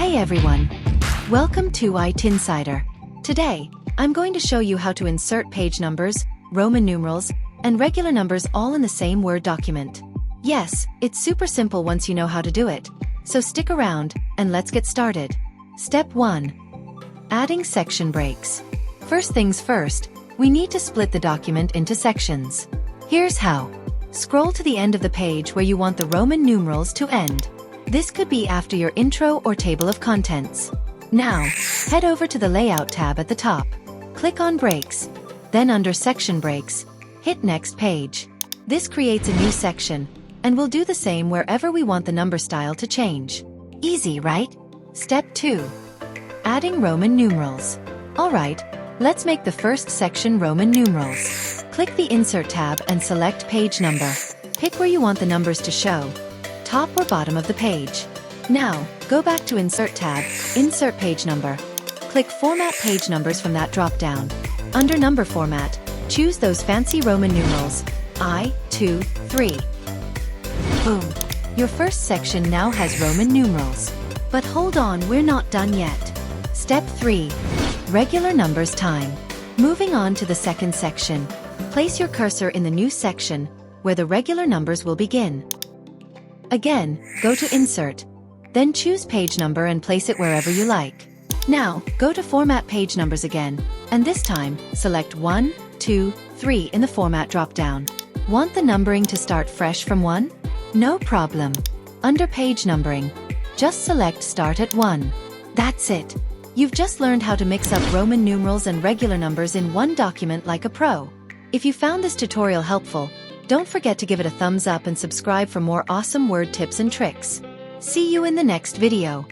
Hey everyone! Welcome to IT Insider. Today, I'm going to show you how to insert page numbers, Roman numerals, and regular numbers all in the same Word document. Yes, it's super simple once you know how to do it. So stick around, and let's get started. Step 1. Adding section breaks. First things first, we need to split the document into sections. Here's how. Scroll to the end of the page where you want the Roman numerals to end. This could be after your intro or table of contents. Now, head over to the Layout tab at the top. Click on Breaks. Then under Section Breaks, hit Next Page. This creates a new section, and we'll do the same wherever we want the number style to change. Easy, right? Step 2. Adding Roman numerals. Alright, let's make the first section Roman numerals. Click the Insert tab and select Page Number. Pick where you want the numbers to show, top or bottom of the page. Now, go back to Insert tab, Insert Page Number. Click Format Page Numbers from that drop-down. Under Number Format, choose those fancy Roman numerals, I, 2, 3. Boom! Your first section now has Roman numerals. But hold on, we're not done yet. Step 3. Regular numbers time. Moving on to the second section. Place your cursor in the new section, where the regular numbers will begin. Again, go to Insert. Then choose Page Number and place it wherever you like. Now, go to Format Page Numbers again, and this time, select 1, 2, 3 in the Format drop-down. Want the numbering to start fresh from 1? No problem. Under Page Numbering, just select Start at 1. That's it. You've just learned how to mix up Roman numerals and regular numbers in one document like a pro. If you found this tutorial helpful, don't forget to give it a thumbs up and subscribe for more awesome word tips and tricks. See you in the next video.